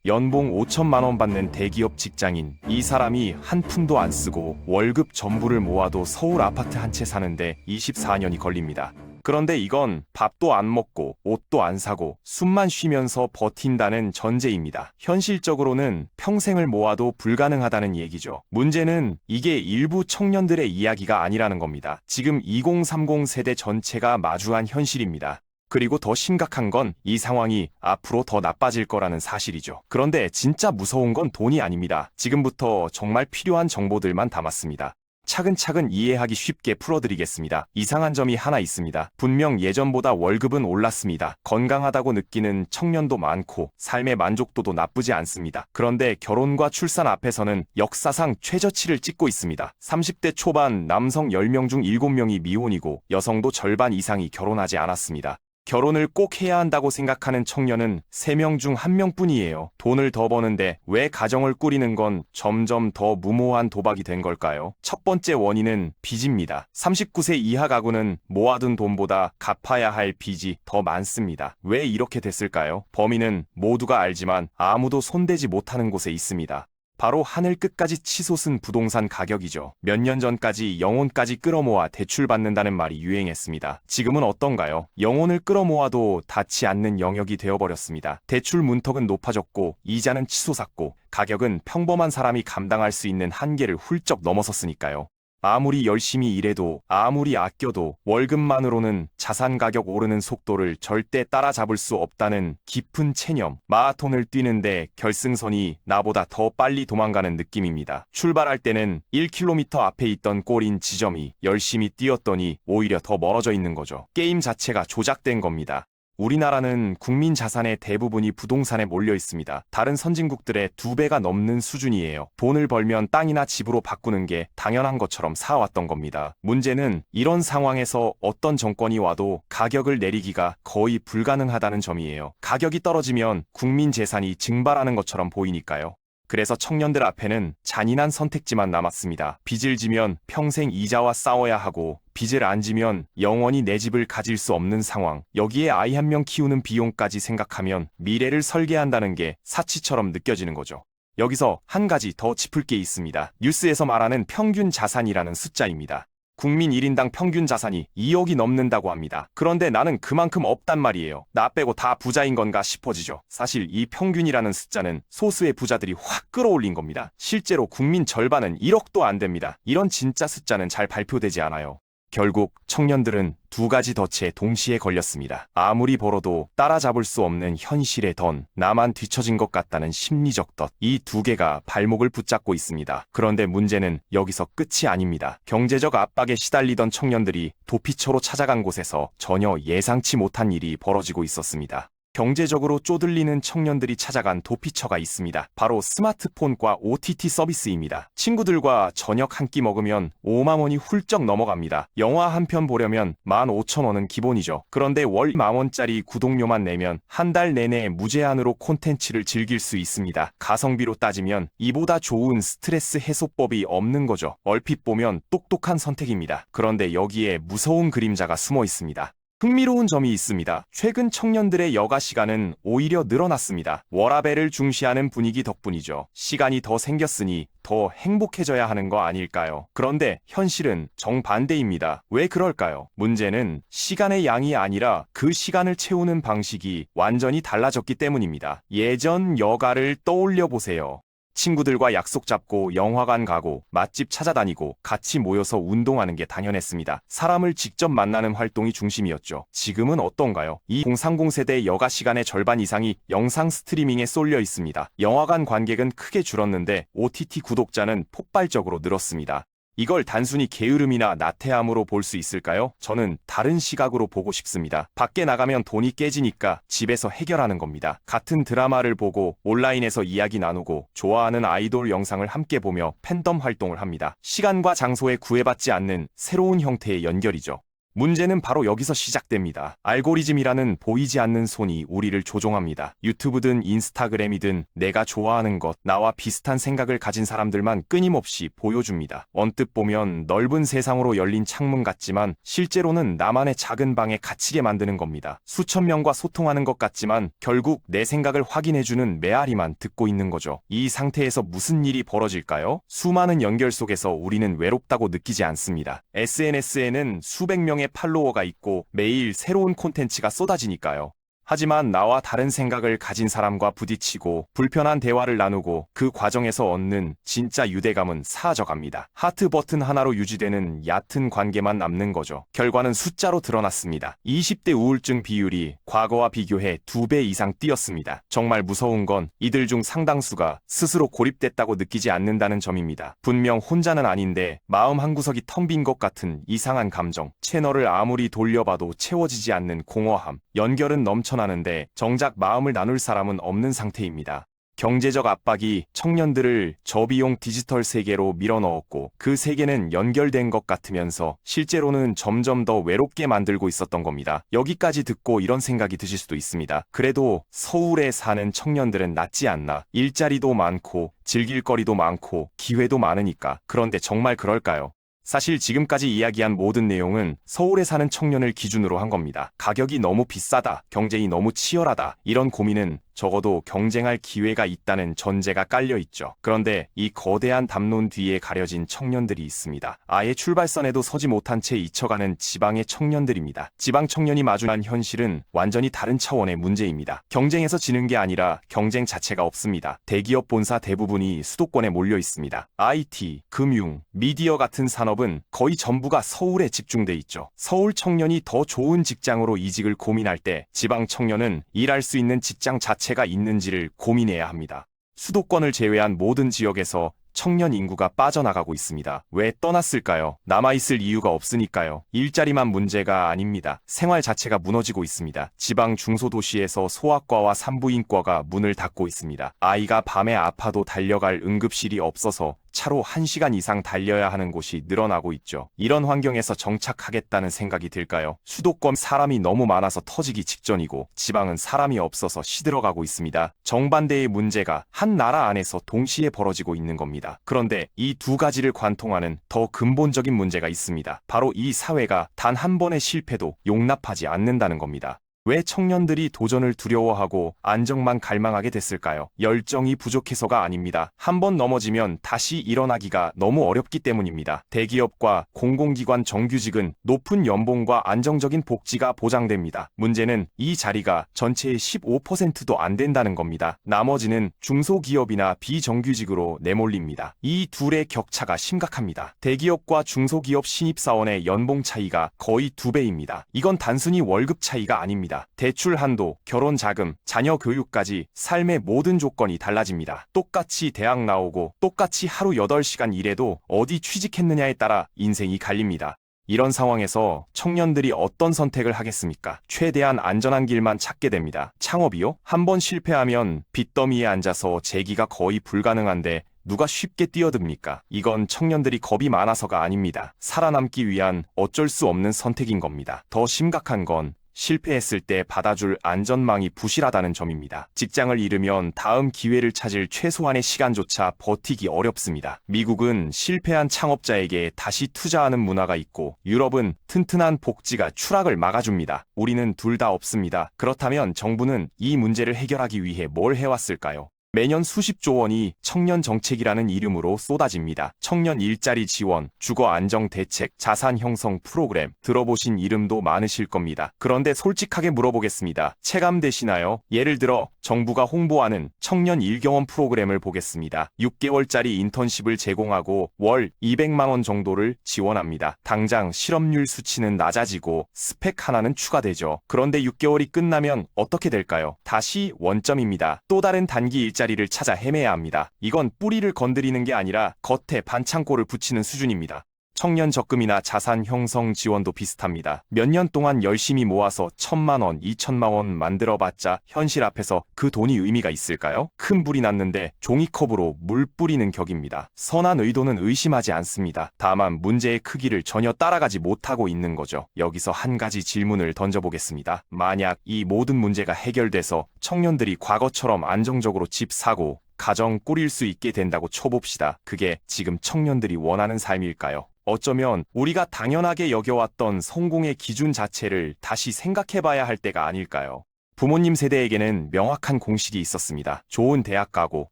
연봉 5천만 원 받는 대기업 직장인. 이 사람이 한 푼도 안 쓰고 월급 전부를 모아도 서울 아파트 한 채 사는데 24년이 걸립니다. 그런데 이건 밥도 안 먹고 옷도 안 사고 숨만 쉬면서 버틴다는 전제입니다. 현실적으로는 평생을 모아도 불가능하다는 얘기죠. 문제는 이게 일부 청년들의 이야기가 아니라는 겁니다. 지금 2030 세대 전체가 마주한 현실입니다. 그리고 더 심각한 건 이 상황이 앞으로 더 나빠질 거라는 사실이죠. 그런데 진짜 무서운 건 돈이 아닙니다. 지금부터 정말 필요한 정보들만 담았습니다. 차근차근 이해하기 쉽게 풀어드리겠습니다. 이상한 점이 하나 있습니다. 분명 예전보다 월급은 올랐습니다. 건강하다고 느끼는 청년도 많고 삶의 만족도도 나쁘지 않습니다. 그런데 결혼과 출산 앞에서는 역사상 최저치를 찍고 있습니다. 30대 초반 남성 10명 중 7명이 미혼이고 여성도 절반 이상이 결혼하지 않았습니다. 결혼을 꼭 해야 한다고 생각하는 청년은 3명 중 1명뿐이에요. 돈을 더 버는데 왜 가정을 꾸리는 건 점점 더 무모한 도박이 된 걸까요? 첫 번째 원인은 빚입니다. 39세 이하 가구는 모아둔 돈보다 갚아야 할 빚이 더 많습니다. 왜 이렇게 됐을까요? 범인은 모두가 알지만 아무도 손대지 못하는 곳에 있습니다. 바로 하늘 끝까지 치솟은 부동산 가격이죠. 몇 년 전까지 영혼까지 끌어모아 대출받는다는 말이 유행했습니다. 지금은 어떤가요? 영혼을 끌어모아도 닿지 않는 영역이 되어버렸습니다. 대출 문턱은 높아졌고 이자는 치솟았고 가격은 평범한 사람이 감당할 수 있는 한계를 훌쩍 넘어섰으니까요. 아무리 열심히 일해도 아무리 아껴도 월급만으로는 자산 가격 오르는 속도를 절대 따라잡을 수 없다는 깊은 체념. 마라톤을 뛰는데 결승선이 나보다 더 빨리 도망가는 느낌입니다. 출발할 때는 1km 앞에 있던 골인 지점이 열심히 뛰었더니 오히려 더 멀어져 있는 거죠. 게임 자체가 조작된 겁니다. 우리나라는 국민 자산의 대부분이 부동산에 몰려 있습니다. 다른 선진국들의 2배가 넘는 수준이에요. 돈을 벌면 땅이나 집으로 바꾸는 게 당연한 것처럼 사왔던 겁니다. 문제는 이런 상황에서 어떤 정권이 와도 가격을 내리기가 거의 불가능하다는 점이에요. 가격이 떨어지면 국민 재산이 증발하는 것처럼 보이니까요. 그래서 청년들 앞에는 잔인한 선택지만 남았습니다. 빚을 지면 평생 이자와 싸워야 하고 빚을 안 지면 영원히 내 집을 가질 수 없는 상황. 여기에 아이 한 명 키우는 비용까지 생각하면 미래를 설계한다는 게 사치처럼 느껴지는 거죠. 여기서 한 가지 더 짚을 게 있습니다. 뉴스에서 말하는 평균 자산이라는 숫자입니다. 국민 1인당 평균 자산이 2억이 넘는다고 합니다. 그런데 나는 그만큼 없단 말이에요. 나 빼고 다 부자인 건가 싶어지죠. 사실 이 평균이라는 숫자는 소수의 부자들이 확 끌어올린 겁니다. 실제로 국민 절반은 1억도 안 됩니다. 이런 진짜 숫자는 잘 발표되지 않아요. 결국 청년들은 2가지 덫에 동시에 걸렸습니다. 아무리 벌어도 따라잡을 수 없는 현실의 던, 나만 뒤처진 것 같다는 심리적 덫. 이 2개가 발목을 붙잡고 있습니다. 그런데 문제는 여기서 끝이 아닙니다. 경제적 압박에 시달리던 청년들이 도피처로 찾아간 곳에서 전혀 예상치 못한 일이 벌어지고 있었습니다. 경제적으로 쪼들리는 청년들이 찾아간 도피처가 있습니다. 바로 스마트폰과 OTT 서비스입니다. 친구들과 저녁 한 끼 먹으면 5만 원이 훌쩍 넘어갑니다. 영화 한 편 보려면 15,000원은 기본이죠. 그런데 월 10,000원짜리 구독료만 내면 한 달 내내 무제한으로 콘텐츠를 즐길 수 있습니다. 가성비로 따지면 이보다 좋은 스트레스 해소법이 없는 거죠. 얼핏 보면 똑똑한 선택입니다. 그런데 여기에 무서운 그림자가 숨어 있습니다. 흥미로운 점이 있습니다. 최근 청년들의 여가 시간은 오히려 늘어났습니다. 워라밸을 중시하는 분위기 덕분이죠. 시간이 더 생겼으니 더 행복해져야 하는 거 아닐까요? 그런데 현실은 정반대입니다. 왜 그럴까요? 문제는 시간의 양이 아니라 그 시간을 채우는 방식이 완전히 달라졌기 때문입니다. 예전 여가를 떠올려 보세요. 친구들과 약속 잡고 영화관 가고 맛집 찾아다니고 같이 모여서 운동하는 게 당연했습니다. 사람을 직접 만나는 활동이 중심이었죠. 지금은 어떤가요? 이 2030 세대 여가 시간의 절반 이상이 영상 스트리밍에 쏠려 있습니다. 영화관 관객은 크게 줄었는데 OTT 구독자는 폭발적으로 늘었습니다. 이걸 단순히 게으름이나 나태함으로 볼 수 있을까요? 저는 다른 시각으로 보고 싶습니다. 밖에 나가면 돈이 깨지니까 집에서 해결하는 겁니다. 같은 드라마를 보고 온라인에서 이야기 나누고 좋아하는 아이돌 영상을 함께 보며 팬덤 활동을 합니다. 시간과 장소에 구애받지 않는 새로운 형태의 연결이죠. 문제는 바로 여기서 시작됩니다. 알고리즘이라는 보이지 않는 손이 우리를 조종합니다. 유튜브든 인스타그램이든 내가 좋아하는 것, 나와 비슷한 생각을 가진 사람들만 끊임없이 보여줍니다. 언뜻 보면 넓은 세상으로 열린 창문 같지만 실제로는 나만의 작은 방에 갇히게 만드는 겁니다. 수천 명과 소통하는 것 같지만 결국 내 생각을 확인해주는 메아리만 듣고 있는 거죠. 이 상태에서 무슨 일이 벌어질까요? 수많은 연결 속에서 우리는 외롭다고 느끼지 않습니다. SNS에는 수백 명의 팔로워가 있고 매일 새로운 콘텐츠가 쏟아지니까요. 하지만 나와 다른 생각을 가진 사람과 부딪히고 불편한 대화를 나누고 그 과정에서 얻는 진짜 유대감은 사라져갑니다. 하트 버튼 하나로 유지되는 얕은 관계만 남는 거죠. 결과는 숫자로 드러났습니다. 20대 우울증 비율이 과거와 비교해 2배 이상 뛰었습니다. 정말 무서운 건 이들 중 상당수가 스스로 고립됐다고 느끼지 않는다는 점입니다. 분명 혼자는 아닌데 마음 한구석이 텅 빈 것 같은 이상한 감정, 채널을 아무리 돌려봐도 채워지지 않는 공허함, 연결은 넘쳐나는데 정작 마음을 나눌 사람은 없는 상태입니다. 경제적 압박이 청년들을 저비용 디지털 세계로 밀어넣었고 그 세계는 연결된 것 같으면서 실제로는 점점 더 외롭게 만들고 있었던 겁니다. 여기까지 듣고 이런 생각이 드실 수도 있습니다. 그래도 서울에 사는 청년들은 낫지 않나? 일자리도 많고 즐길 거리도 많고 기회도 많으니까. 그런데 정말 그럴까요? 사실 지금까지 이야기한 모든 내용은 서울에 사는 청년을 기준으로 한 겁니다. 가격이 너무 비싸다, 경쟁이 너무 치열하다, 이런 고민은 적어도 경쟁할 기회가 있다는 전제가 깔려 있죠. 그런데 이 거대한 담론 뒤에 가려진 청년들이 있습니다. 아예 출발선에도 서지 못한 채 잊혀가는 지방의 청년들입니다. 지방 청년이 마주한 현실은 완전히 다른 차원의 문제입니다. 경쟁에서 지는 게 아니라 경쟁 자체가 없습니다. 대기업 본사 대부분이 수도권에 몰려 있습니다. IT, 금융, 미디어 같은 산업은 거의 전부가 서울에 집중돼 있죠. 서울 청년이 더 좋은 직장으로 이직을 고민할 때 지방 청년은 일할 수 있는 직장 자체가 있는지를 고민해야 합니다. 수도권을 제외한 모든 지역에서 청년 인구가 빠져나가고 있습니다. 왜 떠났을까요? 남아있을 이유가 없으니까요. 일자리만 문제가 아닙니다. 생활 자체가 무너지고 있습니다. 지방 중소도시에서 소아과와 산부인과가 문을 닫고 있습니다. 아이가 밤에 아파도 달려갈 응급실이 없어서 차로 1시간 이상 달려야 하는 곳이 늘어나고 있죠. 이런 환경에서 정착하겠다는 생각이 들까요? 수도권 사람이 너무 많아서 터지기 직전이고 지방은 사람이 없어서 시들어가고 있습니다. 정반대의 문제가 한 나라 안에서 동시에 벌어지고 있는 겁니다. 그런데 이 두 가지를 관통하는 더 근본적인 문제가 있습니다. 바로 이 사회가 단 한 번의 실패도 용납하지 않는다는 겁니다. 왜 청년들이 도전을 두려워하고 안정만 갈망하게 됐을까요? 열정이 부족해서가 아닙니다. 한번 넘어지면 다시 일어나기가 너무 어렵기 때문입니다. 대기업과 공공기관 정규직은 높은 연봉과 안정적인 복지가 보장됩니다. 문제는 이 자리가 전체의 15%도 안 된다는 겁니다. 나머지는 중소기업이나 비정규직으로 내몰립니다. 이 둘의 격차가 심각합니다. 대기업과 중소기업 신입사원의 연봉 차이가 거의 2배입니다. 이건 단순히 월급 차이가 아닙니다. 대출 한도, 결혼 자금, 자녀 교육까지 삶의 모든 조건이 달라집니다. 똑같이 대학 나오고 똑같이 하루 8시간 일해도 어디 취직했느냐에 따라 인생이 갈립니다. 이런 상황에서 청년들이 어떤 선택을 하겠습니까? 최대한 안전한 길만 찾게 됩니다. 창업이요? 한번 실패하면 빚더미에 앉아서 재기가 거의 불가능한데 누가 쉽게 뛰어듭니까? 이건 청년들이 겁이 많아서가 아닙니다. 살아남기 위한 어쩔 수 없는 선택인 겁니다. 더 심각한 건 실패했을 때 받아줄 안전망이 부실하다는 점입니다. 직장을 잃으면 다음 기회를 찾을 최소한의 시간조차 버티기 어렵습니다. 미국은 실패한 창업자에게 다시 투자하는 문화가 있고 유럽은 튼튼한 복지가 추락을 막아줍니다. 우리는 둘 다 없습니다. 그렇다면 정부는 이 문제를 해결하기 위해 뭘 해왔을까요? 매년 수십조 원이 청년 정책이라는 이름으로 쏟아집니다. 청년 일자리 지원, 주거 안정 대책, 자산 형성 프로그램, 들어보신 이름도 많으실 겁니다. 그런데 솔직하게 물어보겠습니다. 체감되시나요? 예를 들어 정부가 홍보하는 청년 일경험 프로그램을 보겠습니다. 6개월짜리 인턴십을 제공하고 월 200만 원 정도를 지원합니다. 당장 실업률 수치는 낮아지고 스펙 하나는 추가되죠. 그런데 6개월이 끝나면 어떻게 될까요? 다시 원점입니다. 또 다른 단기 일자리를 찾아 헤매야 합니다. 이건 뿌리를 건드리는 게 아니라 겉에 반창고를 붙이는 수준입니다. 청년 적금이나 자산 형성 지원도 비슷합니다. 몇 년 동안 열심히 모아서 1,000만 원, 2천만 원 만들어봤자 현실 앞에서 그 돈이 의미가 있을까요? 큰 불이 났는데 종이컵으로 물 뿌리는 격입니다. 선한 의도는 의심하지 않습니다. 다만 문제의 크기를 전혀 따라가지 못하고 있는 거죠. 여기서 한 가지 질문을 던져보겠습니다. 만약 이 모든 문제가 해결돼서 청년들이 과거처럼 안정적으로 집 사고 가정 꾸릴 수 있게 된다고 쳐봅시다. 그게 지금 청년들이 원하는 삶일까요? 어쩌면 우리가 당연하게 여겨왔던 성공의 기준 자체를 다시 생각해봐야 할 때가 아닐까요? 부모님 세대에게는 명확한 공식이 있었습니다. 좋은 대학 가고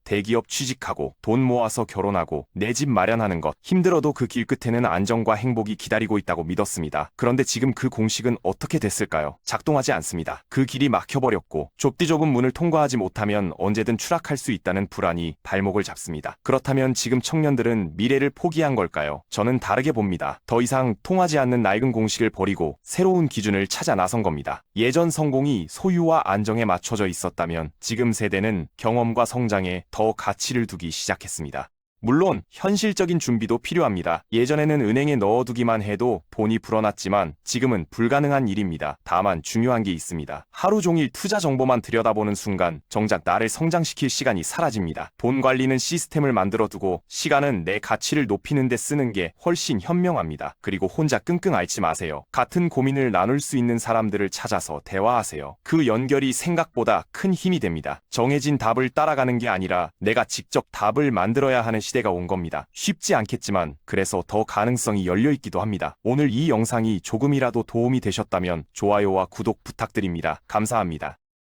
대기업 취직하고 돈 모아서 결혼하고 내 집 마련하는 것. 힘들어도 그 길 끝에는 안정과 행복이 기다리고 있다고 믿었습니다. 그런데 지금 그 공식은 어떻게 됐을까요? 작동하지 않습니다. 그 길이 막혀버렸고 좁디 좁은 문을 통과하지 못하면 언제든 추락할 수 있다는 불안이 발목을 잡습니다. 그렇다면 지금 청년들은 미래를 포기한 걸까요? 저는 다르게 봅니다. 더 이상 통하지 않는 낡은 공식을 버리고 새로운 기준을 찾아 나선 겁니다. 예전 성공이 소유와 안정에 맞춰져 있었다면 지금 세대는 경험과 성장에 더 가치를 두기 시작했습니다. 물론 현실적인 준비도 필요합니다. 예전에는 은행에 넣어두기만 해도 돈이 불어났지만 지금은 불가능한 일입니다. 다만 중요한 게 있습니다. 하루 종일 투자 정보만 들여다보는 순간 정작 나를 성장시킬 시간이 사라집니다. 돈 관리는 시스템을 만들어두고 시간은 내 가치를 높이는 데 쓰는 게 훨씬 현명합니다. 그리고 혼자 끙끙 앓지 마세요. 같은 고민을 나눌 수 있는 사람들을 찾아서 대화하세요. 그 연결이 생각보다 큰 힘이 됩니다. 정해진 답을 따라가는 게 아니라 내가 직접 답을 만들어야 하는 시대가 온 겁니다. 쉽지 않겠지만 그래서 더 가능성이 열려있기도 합니다. 오늘 이 영상이 조금이라도 도움이 되셨다면 좋아요와 구독 부탁드립니다. 감사합니다.